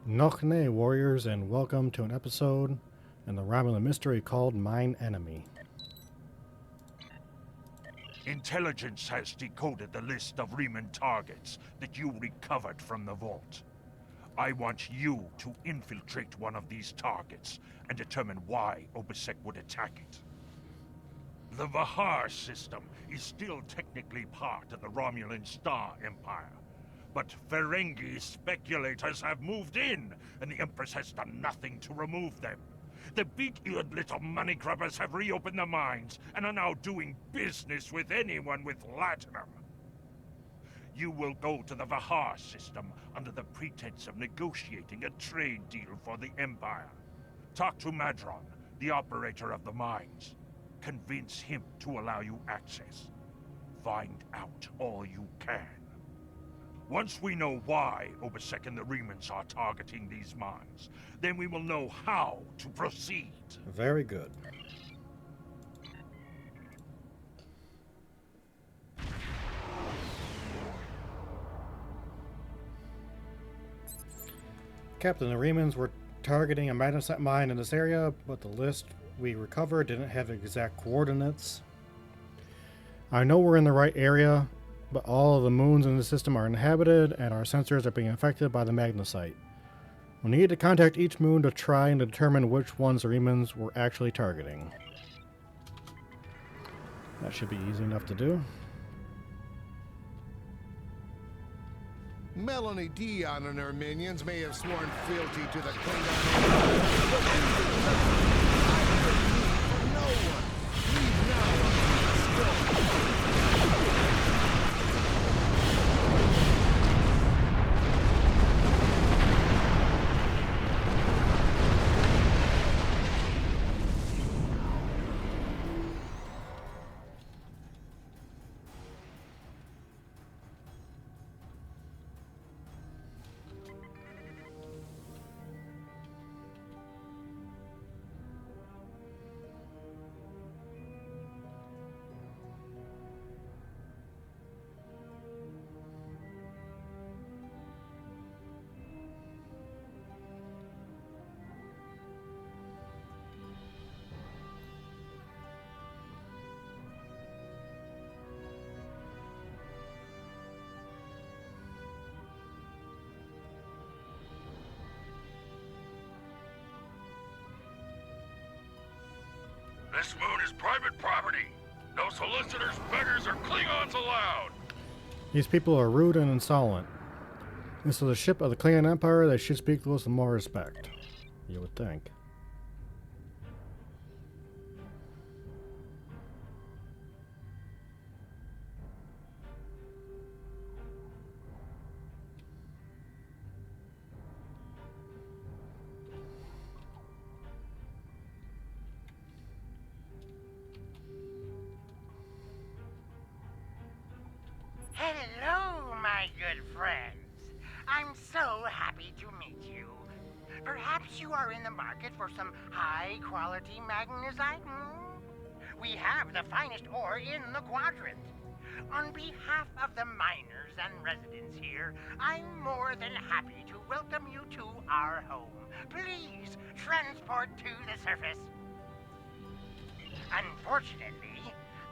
Nochne warriors, and welcome to an episode in the Romulan mystery called Mine Enemy. Intelligence has decoded the list of Riemann targets that you recovered from the vault. I want you to infiltrate one of these targets and determine why Obisek would attack it. The Vahar system is still technically part of the Romulan Star Empire, but Ferengi speculators have moved in, and the Empress has done nothing to remove them. The big-eared little money grubbers have reopened the mines and are now doing business with anyone with latinum. You will go to the Vahar system under the pretense of negotiating a trade deal for the Empire. Talk to Madron, the operator of the mines. Convince him to allow you access. Find out all you can. Once we know why Obisek and the Riemans are targeting these mines, then we will know how to proceed. Very good. Captain, the Riemans were targeting a magnesite mine in this area, but the list we recovered didn't have exact coordinates. I know we're in the right area, but all of the moons in the system are inhabited and our sensors are being affected by the magnesite. We need to contact each moon to try and determine which ones the Riemans were actually targeting. That should be easy enough to do. Melanie Dion and her minions may have sworn fealty to the Klingon, but I heard from no one. Leave now or This moon is private property. No solicitors, beggars, or Klingons allowed. These people are rude and insolent. This is a ship of the Klingon Empire. They should speak to us with more respect. You would think. Hello, my good friends. I'm so happy to meet you. Perhaps you are in the market for some high-quality magnesite? We have the finest ore in the quadrant. On behalf of the miners and residents here, I'm more than happy to welcome you to our home. Please transport to the surface. Unfortunately,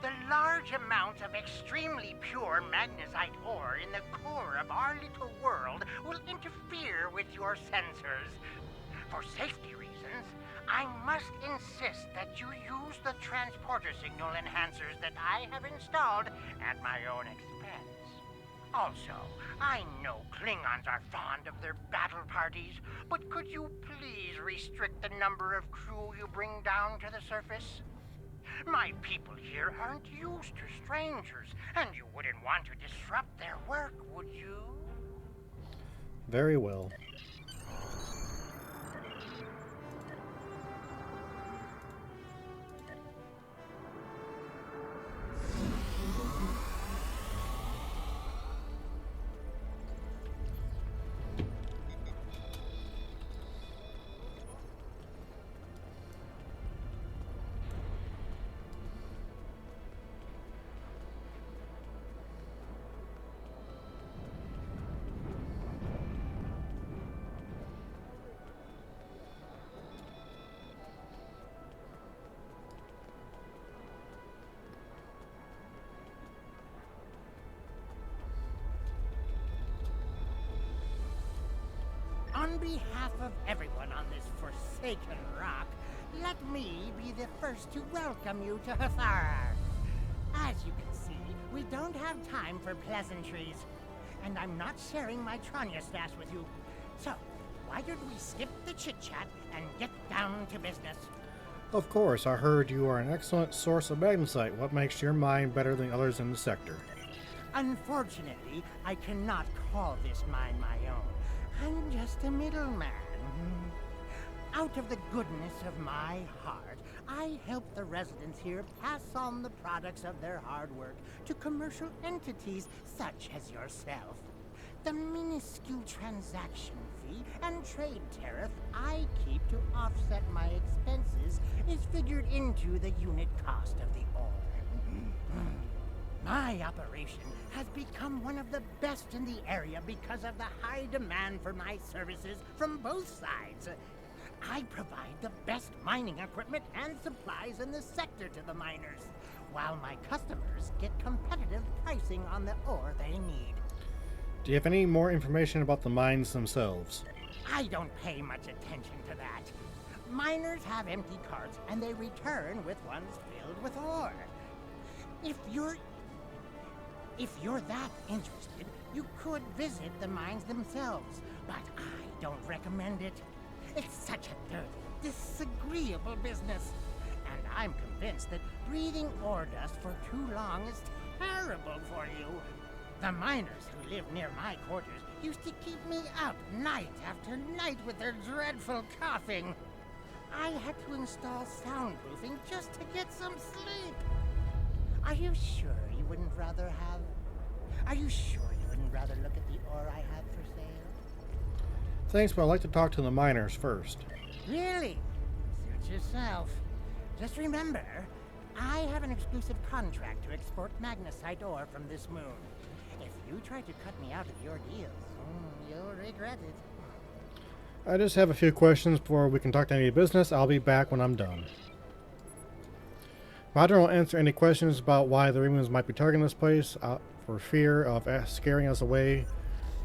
the large amounts of extremely pure magnesite ore in the core of our little world will interfere with your sensors. For safety reasons, I must insist that you use the transporter signal enhancers that I have installed at my own expense. Also, I know Klingons are fond of their battle parties, but could you please restrict the number of crew you bring down to the surface? My people here aren't used to strangers, and you wouldn't want to disrupt their work, would you? Very well. behalf of everyone on this forsaken rock, let me be the first to welcome you to Hathara. As you can see, we don't have time for pleasantries. And I'm not sharing my Tranya stash with you. So, why don't we skip the chit-chat and get down to business? Of course, I heard you are an excellent source of magnesite. What makes your mine better than others in the sector? Unfortunately, I cannot call this mine my own. I'm just a middleman. Out of the goodness of my heart, I help the residents here pass on the products of their hard work to commercial entities such as yourself. The minuscule transaction fee and trade tariff I keep to offset my expenses is figured into the unit cost of the ore. My operation has become one of the best in the area because of the high demand for my services from both sides. I provide the best mining equipment and supplies in the sector to the miners, while my customers get competitive pricing on the ore they need. Do you have any more information about the mines themselves? I don't pay much attention to that. Miners have empty carts and they return with ones filled with ore. If you're that interested, you could visit the mines themselves, but I don't recommend it. It's such a dirty, disagreeable business. And I'm convinced that breathing ore dust for too long is terrible for you. The miners who live near my quarters used to keep me up night after night with their dreadful coughing. I had to install soundproofing just to get some sleep. Are you sure you wouldn't rather look at the ore I have for sale? Thanks, but I'd like to talk to the miners first. Really? Suit yourself. Just remember, I have an exclusive contract to export magnesite ore from this moon. If you try to cut me out of your deals, you'll regret it. I just have a few questions before we can talk to any business. I'll be back when I'm done. Madra will answer any questions about why the Remans might be targeting this place for fear of scaring us away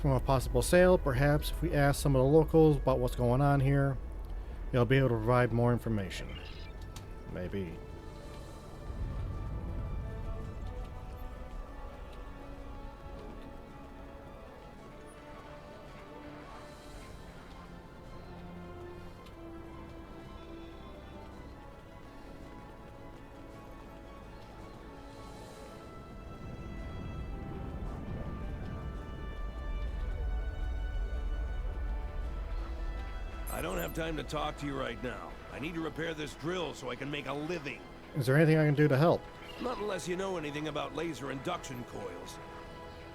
from a possible sale. Perhaps if we ask some of the locals about what's going on here, they'll be able to provide more information. Maybe. I don't have time to talk to you right now. I need to repair this drill so I can make a living. Is there anything I can do to help? Not unless you know anything about laser induction coils.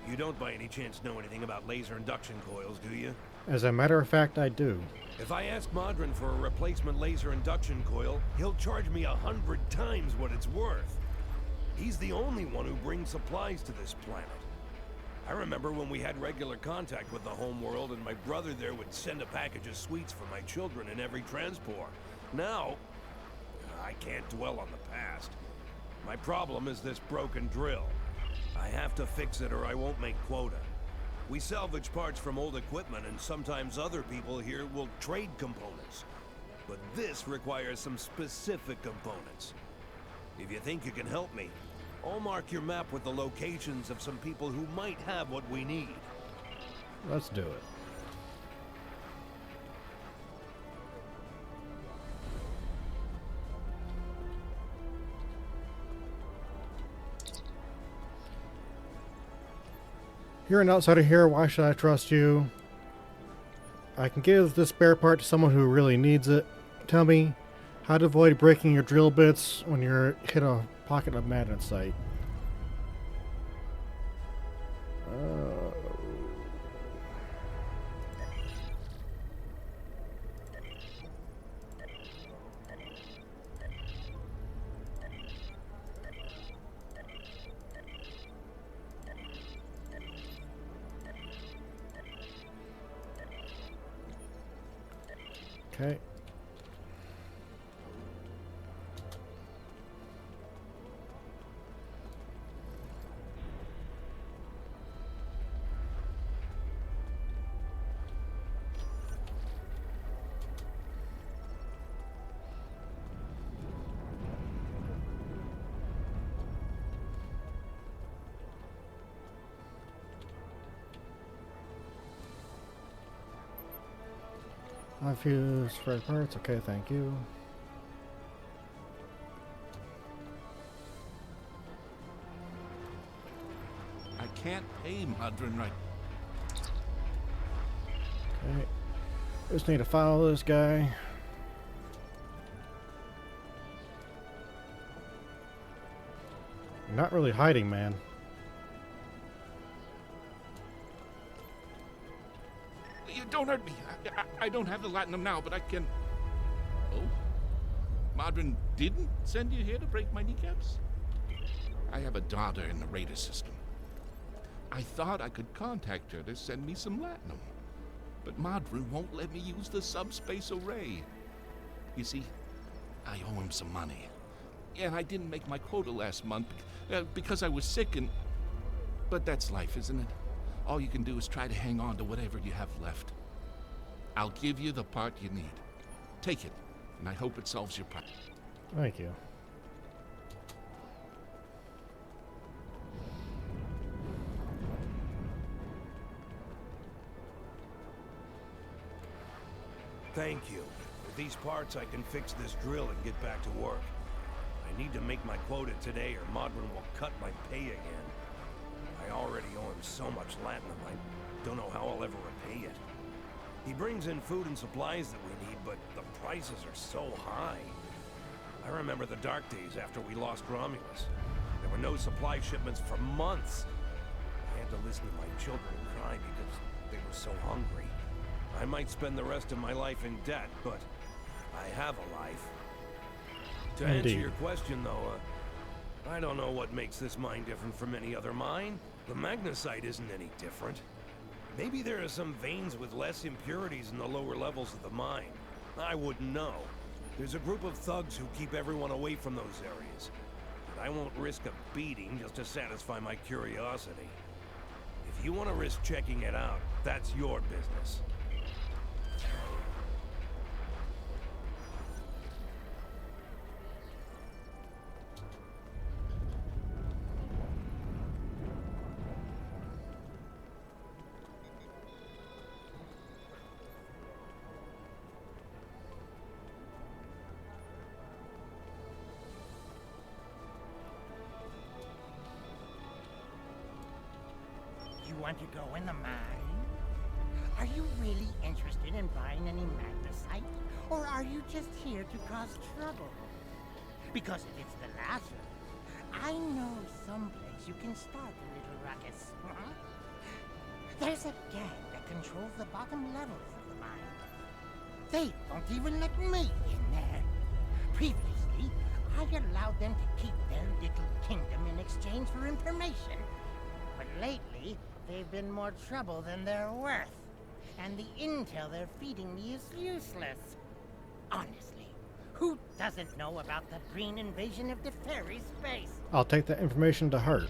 You don't by any chance know anything about laser induction coils, do you? As a matter of fact, I do. If I ask Modron for a replacement laser induction coil, he'll charge me 100 times what it's worth. He's the only one who brings supplies to this planet. I remember when we had regular contact with the home world and my brother there would send a package of sweets for my children in every transport. Now, I can't dwell on the past. My problem is this broken drill. I have to fix it or I won't make quota. We salvage parts from old equipment and sometimes other people here will trade components. But this requires some specific components. If you think you can help me, I'll mark your map with the locations of some people who might have what we need. Let's do it. You're an outsider here. Why should I trust you? I can give this spare part to someone who really needs it. Tell me how to avoid breaking your drill bits when you're hit a pocket of magnesite. Okay. I've used spare parts. Okay, thank you. I can't pay Madron right. Okay. Just need to follow this guy. You're not really hiding, man. You don't hurt me. I don't have the latinum now, but I can... Oh? Madron didn't send you here to break my kneecaps? I have a daughter in the radar system. I thought I could contact her to send me some latinum. But Madron won't let me use the subspace array. You see, I owe him some money. And I didn't make my quota last month because I was sick and... But that's life, isn't it? All you can do is try to hang on to whatever you have left. I'll give you the part you need. Take it, and I hope it solves your problem. Thank you. Thank you. With these parts, I can fix this drill and get back to work. I need to make my quota today or Modron will cut my pay again. I already owe him so much latinum, I don't know how I'll ever repay it. He brings in food and supplies that we need, but the prices are so high. I remember the dark days after we lost Romulus. There were no supply shipments for months. I had to listen to my children cry because they were so hungry. I might spend the rest of my life in debt, but I have a life. To answer your question, though, I don't know what makes this mine different from any other mine. The magnesite isn't any different. Maybe there are some veins with less impurities in the lower levels of the mine. I wouldn't know. There's a group of thugs who keep everyone away from those areas. But I won't risk a beating just to satisfy my curiosity. If you want to risk checking it out, that's your business. You want to go in the mine? Are you really interested in buying any magnesite? Or are you just here to cause trouble? Because if it's the latter, I know someplace you can start a little ruckus. There's a gang that controls the bottom levels of the mine. They don't even let me in there. Previously, I allowed them to keep their little kingdom in exchange for information. But lately, they've been more trouble than they're worth. And the intel they're feeding me is useless. Honestly, who doesn't know about the green invasion of the fairy space? I'll take that information to heart.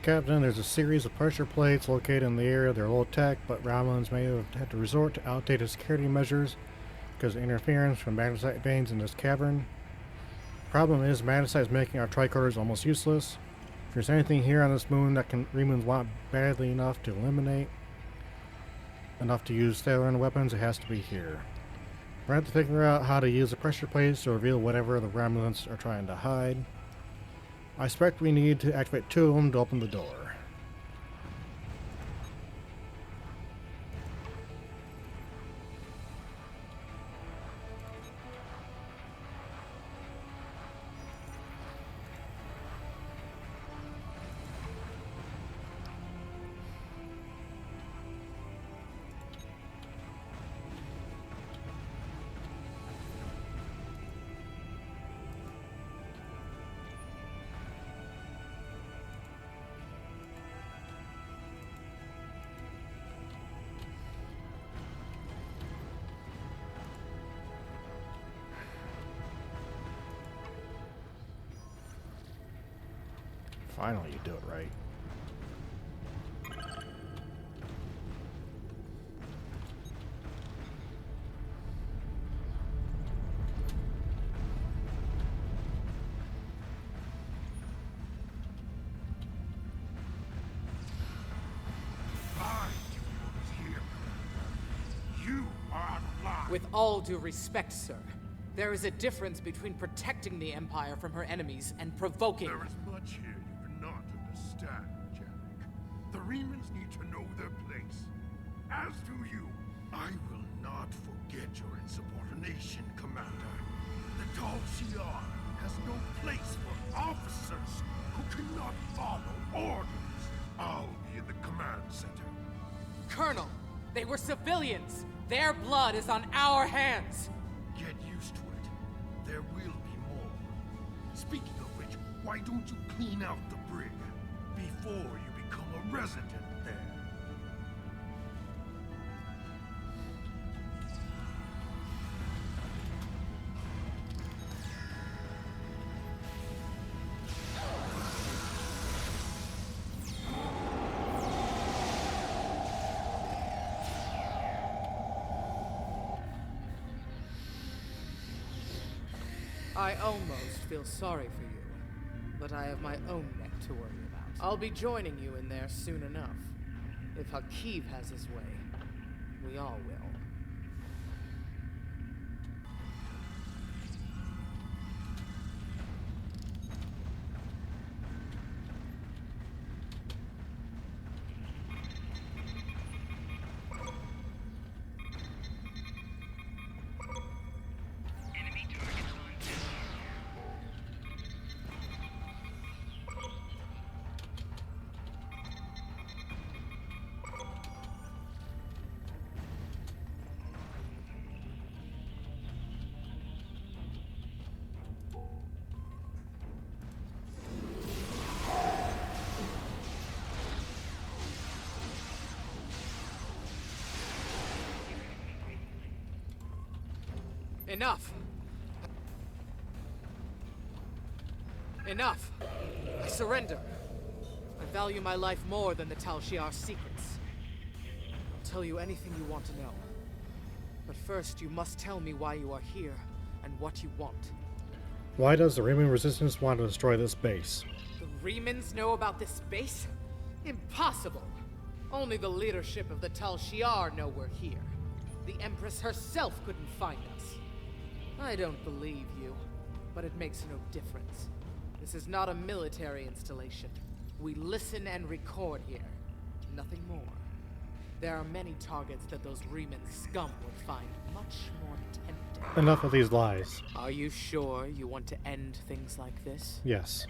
Captain, there's a series of pressure plates located in the area. They're low tech, but Romulans may have had to resort to outdated security measures because of interference from magnesite veins in this cavern. Problem is, Magnesite is making our tricorders almost useless. If there's anything here on this moon that Remans want badly enough to eliminate, enough to use Thalian weapons, it has to be here. We're going to have to figure out how to use the pressure plates to reveal whatever the Romulans are trying to hide. I expect we need to activate 2 of them to open the door. Finally, you do it right. With all due respect, sir, there is a difference between protecting the Empire from her enemies and provoking. There is much here you cannot understand, Jack. The Remans need to know their place. As do you. I will not forget your insubordination, Commander. The Tal Shiar has no place for officers who cannot follow orders. I'll be in the command center. Colonel, they were civilians. Their blood is on our hands. Get used to it. There will be more. Speaking of which, why don't you clean out the brig before you become a resident there? I almost feel sorry for you, but I have my own neck to worry about. I'll be joining you in there soon enough. If Hakiv has his way, we all will. Enough! Enough! I surrender. I value my life more than the Tal Shiar's secrets. I'll tell you anything you want to know. But first, you must tell me why you are here and what you want. Why does the Reman Resistance want to destroy this base? The Remans know about this base? Impossible! Only the leadership of the Tal Shiar know we're here. The Empress herself couldn't find us. I don't believe you, but it makes no difference. This is not a military installation. We listen and record here. Nothing more. There are many targets that those Reman scum would find much more tempting. Enough of these lies. Are you sure you want to end things like this? Yes.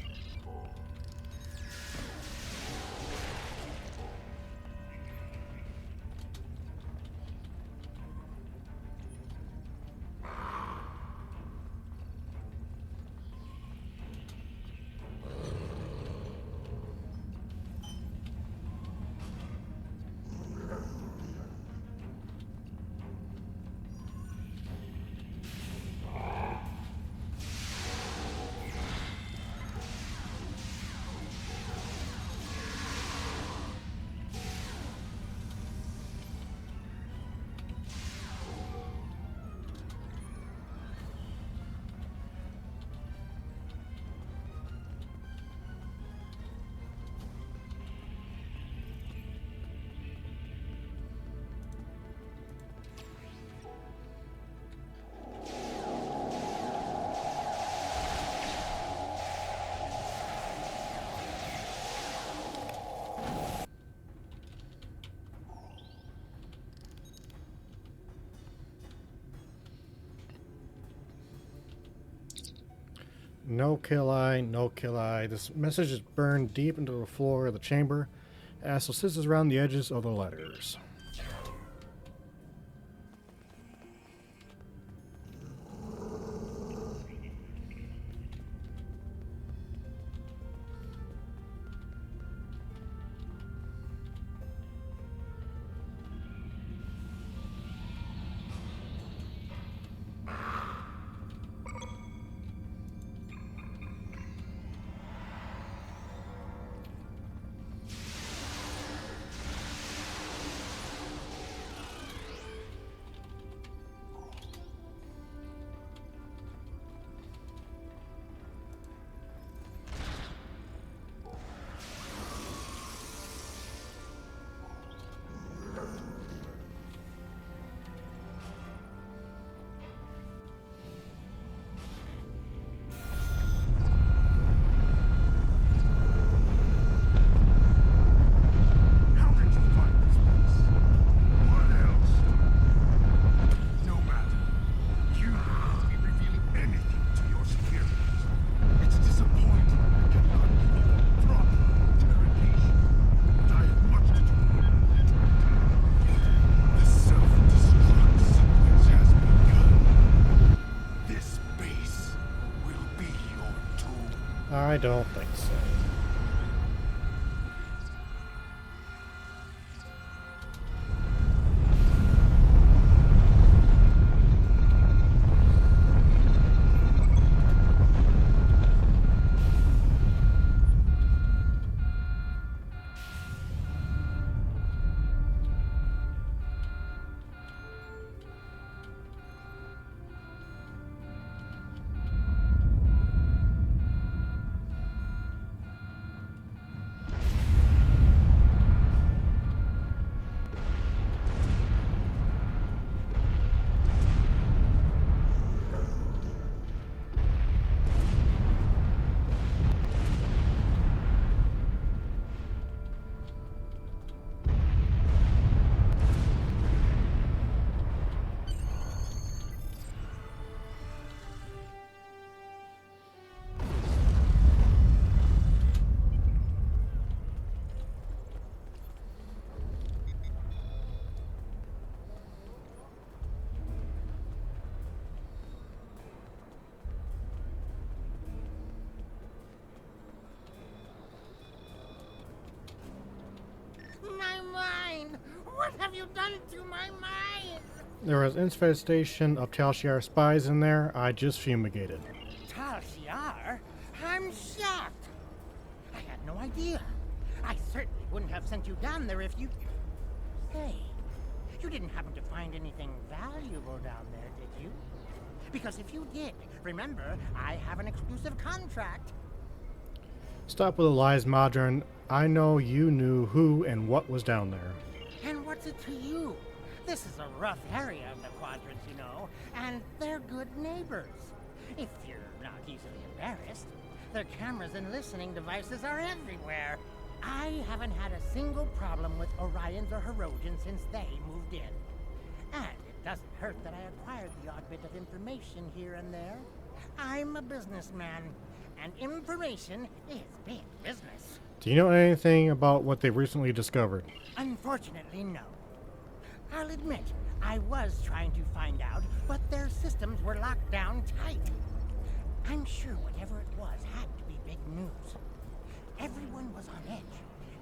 No kill eye, no kill eye. This message is burned deep into the floor of the chamber as it sits around the edges of the letters. How did you find this place? What else? No matter. You won't be revealing anything to your superiors. It's disappointing I cannot give you a proper interrogation. But I have much to do. The self-destruct sequence has begun. This base will be your tomb. I don't think so. My mind! What have you done to my mind? There was infestation of Tal Shiar spies in there. I just fumigated. Tal Shiar? I'm shocked. I had no idea. I certainly wouldn't have sent you down there if you... Say, you didn't happen to find anything valuable down there, did you? Because if you did, remember, I have an exclusive contract. Stop with the lies, Modern. I know you knew who and what was down there. And what's it to you? This is a rough area of the quadrants, you know, and they're good neighbors. If you're not easily embarrassed, their cameras and listening devices are everywhere. I haven't had a single problem with Orions or Herodians since they moved in. And it doesn't hurt that I acquired the odd bit of information here and there. I'm a businessman, and information is big business. Do you know anything about what they recently discovered? Unfortunately, no. I'll admit, I was trying to find out, but their systems were locked down tight. I'm sure whatever it was had to be big news. Everyone was on edge.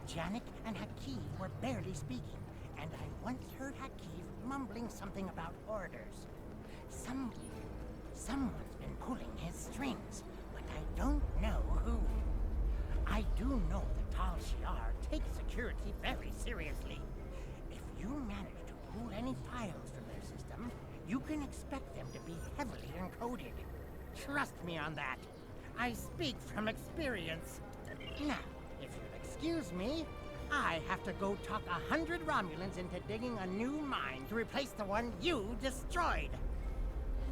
Janik and Hakeev were barely speaking, and I once heard Hakeev mumbling something about orders. Someone's been pulling his strings, but I don't know who. I do know that Tal Shiar takes security very seriously. If you manage to pull any files from their system, you can expect them to be heavily encoded. Trust me on that. I speak from experience. Now, if you'll excuse me, I have to go talk 100 Romulans into digging a new mine to replace the one you destroyed.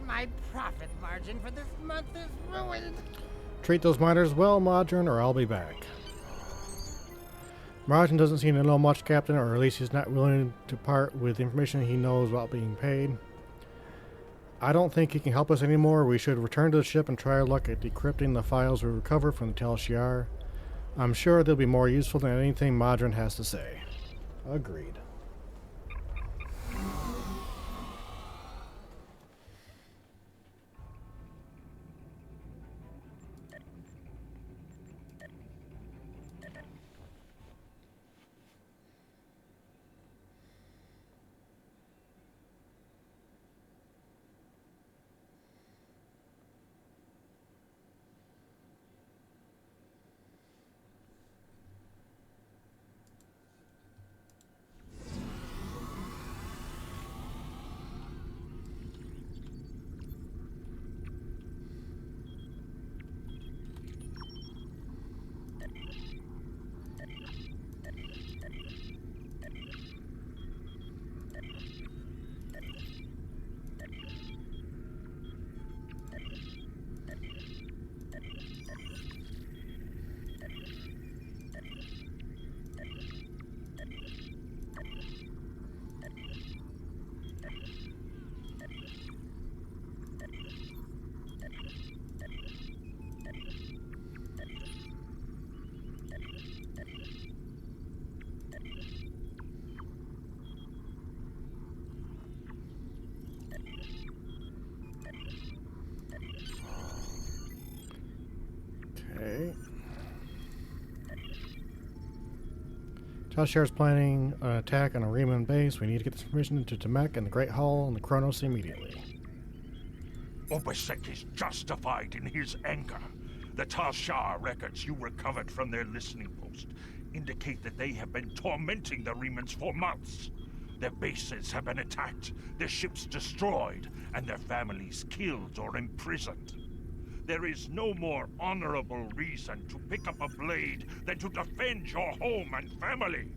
My profit margin for this month is ruined. Treat those miners well, Modern, or I'll be back. Martin doesn't seem to know much, Captain, or at least he's not willing to part with information he knows without being paid. I don't think he can help us anymore. We should return to the ship and try our luck at decrypting the files we recovered from the Tal Shiar. I'm sure they'll be more useful than anything Modron has to say. Agreed. Okay. Tal Shiar is planning an attack on a Riemann base. We need to get this information into Tamek and the Great Hall and the Kronos immediately. Obasek is justified in his anger. The Tal Shiar records you recovered from their listening post indicate that they have been tormenting the Riemans for months. Their bases have been attacked, their ships destroyed, and their families killed or imprisoned. There is no more honorable reason to pick up a blade than to defend your home and family.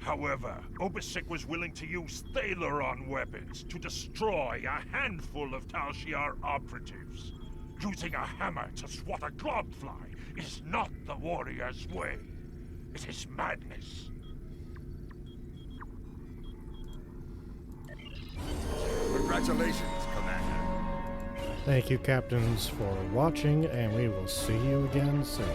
However, Obasek was willing to use Thaleron weapons to destroy a handful of Tal Shiar operatives. Using a hammer to swat a globfly is not the warrior's way. It is madness. Congratulations, Commander. Thank you, Captains, for watching, and we will see you again soon.